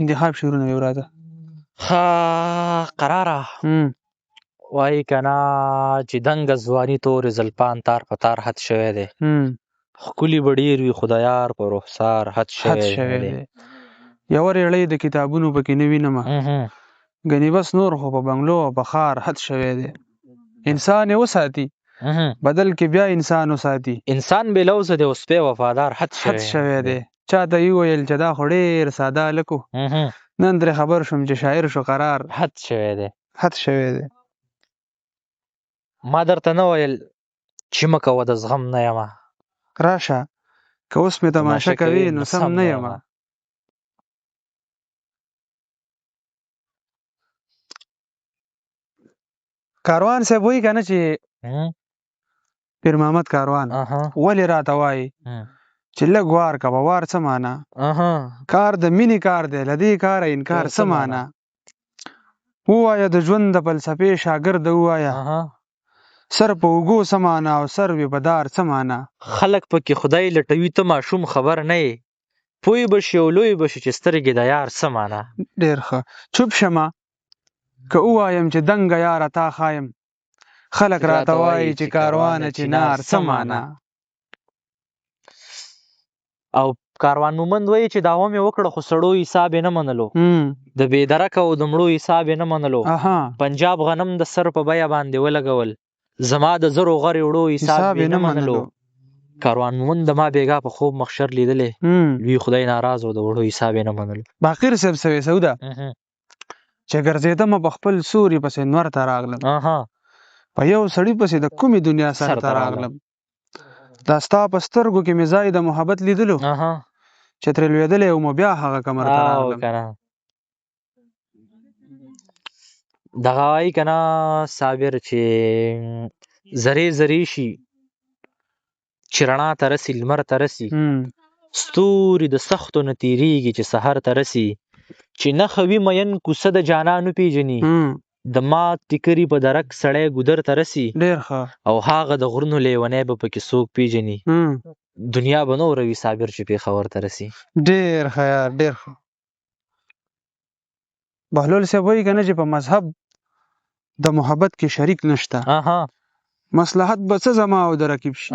انتخاب شعرونه وي وراته. قراره وایي که نه چې دنګه ځواني تورې زلفان تار په تار حد شوی دی، ښکلي به ډېر وي خو د یار په رخسار حد شوی دی. یوه ریړۍ د کتابونو پکې نه وینمه، ګنې بس نور خو په بنګلو او په ښار حد شوی دی. انسان یې وساتي بدل کې بیا انسان وساتي. انسان بې لوزه دی او سپی وفادار حد شوی دی. چاته یې وویل چې دا خو ډېر ساده هلک و، نن ترې خبر شوم چې شاعر شو قرار حد شوی دی. ما درته نه ویل چې مه کوه د زغم نه یمه، راشه که اوس مې تماشه کوي نو سم نه یمه. کاروان صاحب وایي که نه چې پیر محمد کاروان ولې راته وایي چې لږ وار کوه. وار څه معنا؟ کار د مینې کار دی، له دې کاره انکار څه معنا؟ ووایه د ژوند د فلسفې شاګرده ووایه سر په اوږو څه معنا او سر وي په دار څه معنا؟ خلک پکې خدای لټوي ته ماشوم خبر نه یې، پوی به شي او لوی به شي چې سترګې د یار څه معنا؟ ډېر ښه. چوپ شمه که ووایم چې دنګه یاره تا ښایم، خلک راته وایي چې کاروانه چنار څه معنا؟ او کاروان مومند وایي چې دعوه مې وکړه خو سړو حساب یې نه منلو، د بې درکه او د مړو حساب یې نه منلو، پنجاب غنم د سر په بیه باندې ولګول، زما د زرو غرې وړو حساب یې نه منلو. کاروان مومند د ما بیګا په خوب مخشر لیدلی، لوی خدای ناراض و د وړو حساب یې نه منلو. باقر صاحب سوې سوده چې ګرځېدم په خپل سوري پسې نور ته راغلم، په یو سړي پسې د کومې دنیا سر ته راغلم. دا ستا په سترګو کې مې ځای د محبت لیدلو، چې ترې لوېدلی وم بیا هغه کمر ته راغلم. دغه وایي که نه صابر چې زرې زرې شي چې رڼا ته رسي لمر ته رسي، ستوري د سختو نه تېرېږي چې سحر ته رسي، چې نښه وي مین کوڅه د جانان وپېژني، د مات ټیکري په درک سړی ګودر ته رسي، او هغه د غرونو لیونی به پکې څوک پېژني، دنیا به نه وروي صابر چې پېښور ته رسي. ډېر ښه یار ډېر ښه. بهلول صاحب وایي که نه چې په مذهب د محبت کې شریک نشته، مصلحت به څه زما او د رقیب شي.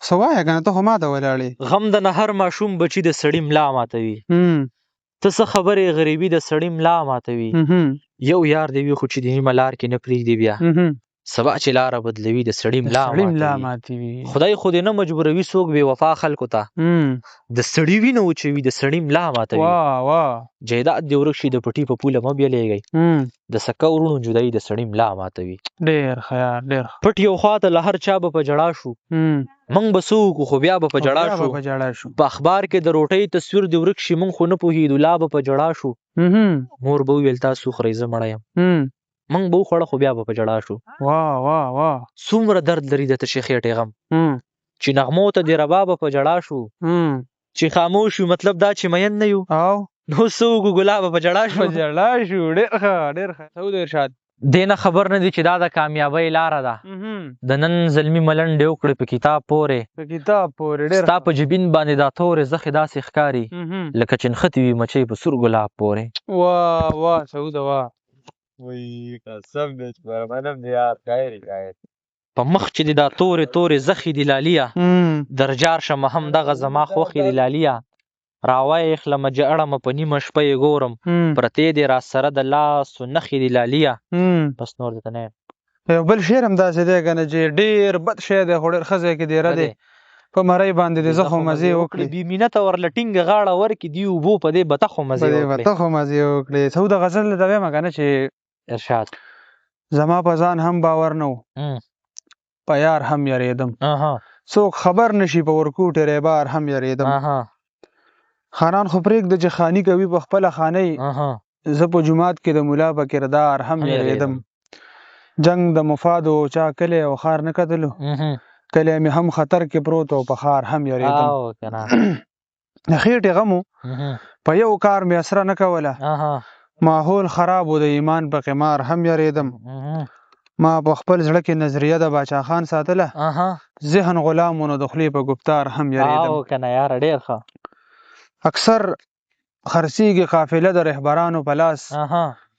څه وایه که نه ته خو ما ته ولاړې. غم د نهر ماشوم بچي د سړي ملا ماتوي، ته څه خبرې غریبي د سړي ملا ماتوي، یو یار دی وي خو چې د نیمه لار کې نه پرېږدي بیا، سبا چې لاره بدلوي د سړي ملا ماتوي. خدای خو دې نه مجبوروي څوک بې وفا خلکو ته، د سړي وینه وچوي د سړي ملا ماتوي. جیداد دې ورک شي د پټي په پوله مه بیلیږئ، د سکه ورونو جدایي د سړي ملا ماتوي. ډېر ښه یار ډېر ښه. پټ یو خوا ته له هر چا به په ژړا شو، موږ به څه وکړو خو بیا به په ژړا شو، په اخبار کې د روټۍ تصویر دې ورک شي موږ خو نه پوهېدو لا به په ژړا شو، مور به وویل تاسو خورئ زه مړه یم، موږ به وخوړه خو بیا به په ژړا شو. څومره درد لري د تشې خېټې غم، چې نغمو ته دې ربابه په ژړا شو، چې خاموش یو مطلب دا چې مین نه یو، نو څه وکړو ګلابه په ژړا شو. ډېر ښه ډېر ښه. سعود ارشاد دې نه خبر نه دی چې دا د کامیابۍ لاره ده، د نن زلمي ملنډې وکړې په کتاب پورې، ستا په جبین باندې دا تورې زخې داسې ښکاري لکه چې نښتې وي مچۍ په سور ګلاب پورې. واه سعوده واه. قسم دې چې پر منم دې یار خیر په مخ چې دې دا تورې تورې زخې دي لاليه، درجار شمه هم دغه زما خوښې دي لاليه، راوایې خلمه چې اړمه په نیمه شپه یې ګورم، پرتې دې را سره د لاسو نښې دي لاليه. بس نور دې ته نه یم. یو بل شعر هم داسې دی که نه چې ډېر بد شی دی خو ډېر ښه ځای کې دیره دی، په مرۍ باندې دې زه خو مزې وکړې، بې مینته ورله ټینګه غاړه ورکړي دي اوبو په دې بته خو مزې وکړې. سعوده غزل ته وایم که نه چې ارشاد زما په ځان هم باور نه و، په یار هم یارېدم، څوک خبر نشي په ورکوټې ریبار هم یارېدم، خانان خو پرېږده چې خاني کوي په خپله خانۍ، زه په جومات کې د ملا په کردار هم یارېدم، جنگ د مفاد و چا کلی او ښار نه کتلو، کلی مې هم خطر کې پروت او په ښار هم یارېدم، د خېټې غم و په یو کار مې اسره نه کوله، ماحول خراب و د ایمان په قمار هم یارېدم، ما په خپل زړه کې نظریه د باچا خان ساتله ذهن غلام و نو د خولې په ګفتار هم یریدم او کنه یار ډیر ښه اکثر خرڅیږي قافله د رهبرانو په لاس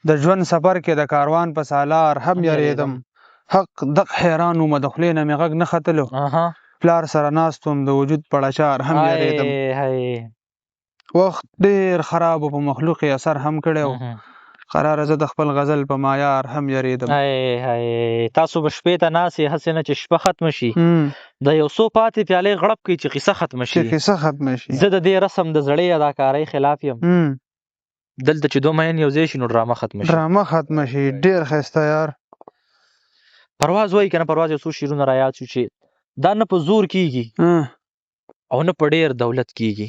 د ژوند سفر کې د کاروان په سالار هم یریدم حق دق حیران وم د خولې نه مې غږ نه ختلو پلار سره ناست وم د وجود پړچار هم یریدم وخت ډیر خراب و په مخلوق یې اثر هم کړی و قراره زه د خپل غزل په معیار هم یریدم تاسو به شپې ته ناستې هسې نه چې شپه ختمه شي د یو څو پاتې پیالې غړپ کوي چې قصه ختمه شي زه د دې رسم د زړې اداکارۍ خلاف یم دلته چې 2 مین یو ځای شي نو ډرامه ختمه شي ډیر ښایسته یار پرواز وایي که نه پرواز یو څو شعرونه را یاد شو چې دا نه په زور کیږي او نه په ډیر دولت کیږي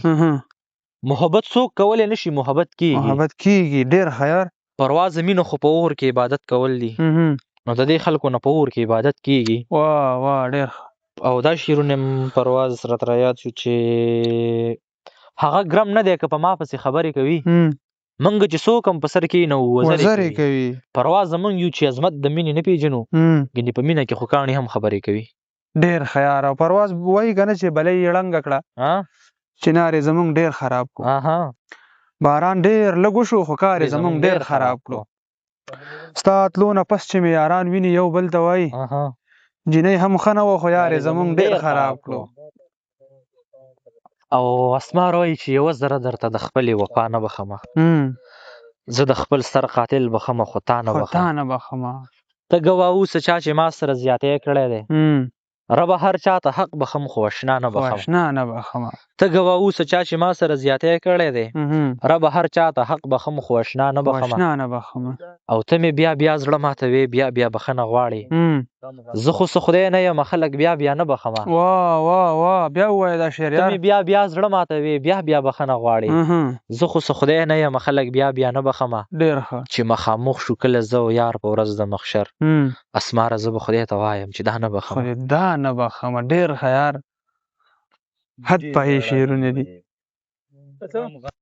محبت څوک کولی نشي محبت کیږي ډیر ښه یار پرواز مینو خو په اور کې عبادت کول دي نو د دې خلکو نه په اور کې عبادت کیږي واه ډیر او دا شعرونه پرواز سره را یاد شو چې هغه ګرم نه دی که په ما پسې خبرې کوي منګ چې څوک هم په سر کې نه وزرې کوي پرواز زمونږ یو چې عظمت د مینې نه پیژنو ګنې په مینه کې خو کاڼي هم خبرې کوي ډیر ښه یار او پرواز وایي که نه چې بلۍ یې ړنګه کړه چنار یې زمونږ ډیر خراب کړو باران ډیر لږ وشو خو کار یې زمونږ ډیر خراب کړو ستا تلو نه پس چې مې یاران ویني یو بل ته وایي جینۍ هم ښه نه وه خو یار یې زمونږ ډیر خراب کړو او اسمار وایي چې یوه زره درته د خپلې وفا نه بخمه زه د خپل سر قاتل بخمه خو تا نه بخمه ته ګواه اوسه چا چې ما سره زیاتی کړی دی ربه هر چا ته حق بخم خو اشنا نه بخم ته ګواه اوسه چا چې ما سره زیاتی کړی دی ربه هر چا ته حق بخم خو اشنا نه بخم او ته مې بیا زړه ماتوې بیا بخښنه غواړې زه خو څه خدای نه یم خلک بیا نه بخم واه بیا ووایه دا شعر ته مې بیا زړه ماتوې بیا بخښنه غواړې زه خو څه خدای نه یم خلک بیا نه بخم ډیر ښه چې مخامخ شو کله زه او یار په ورځ د محشر اسماره زه به خدای ته وایم چې دا نه بخم نه بخمه ډیر ښه یار حد پایې شعرونه دي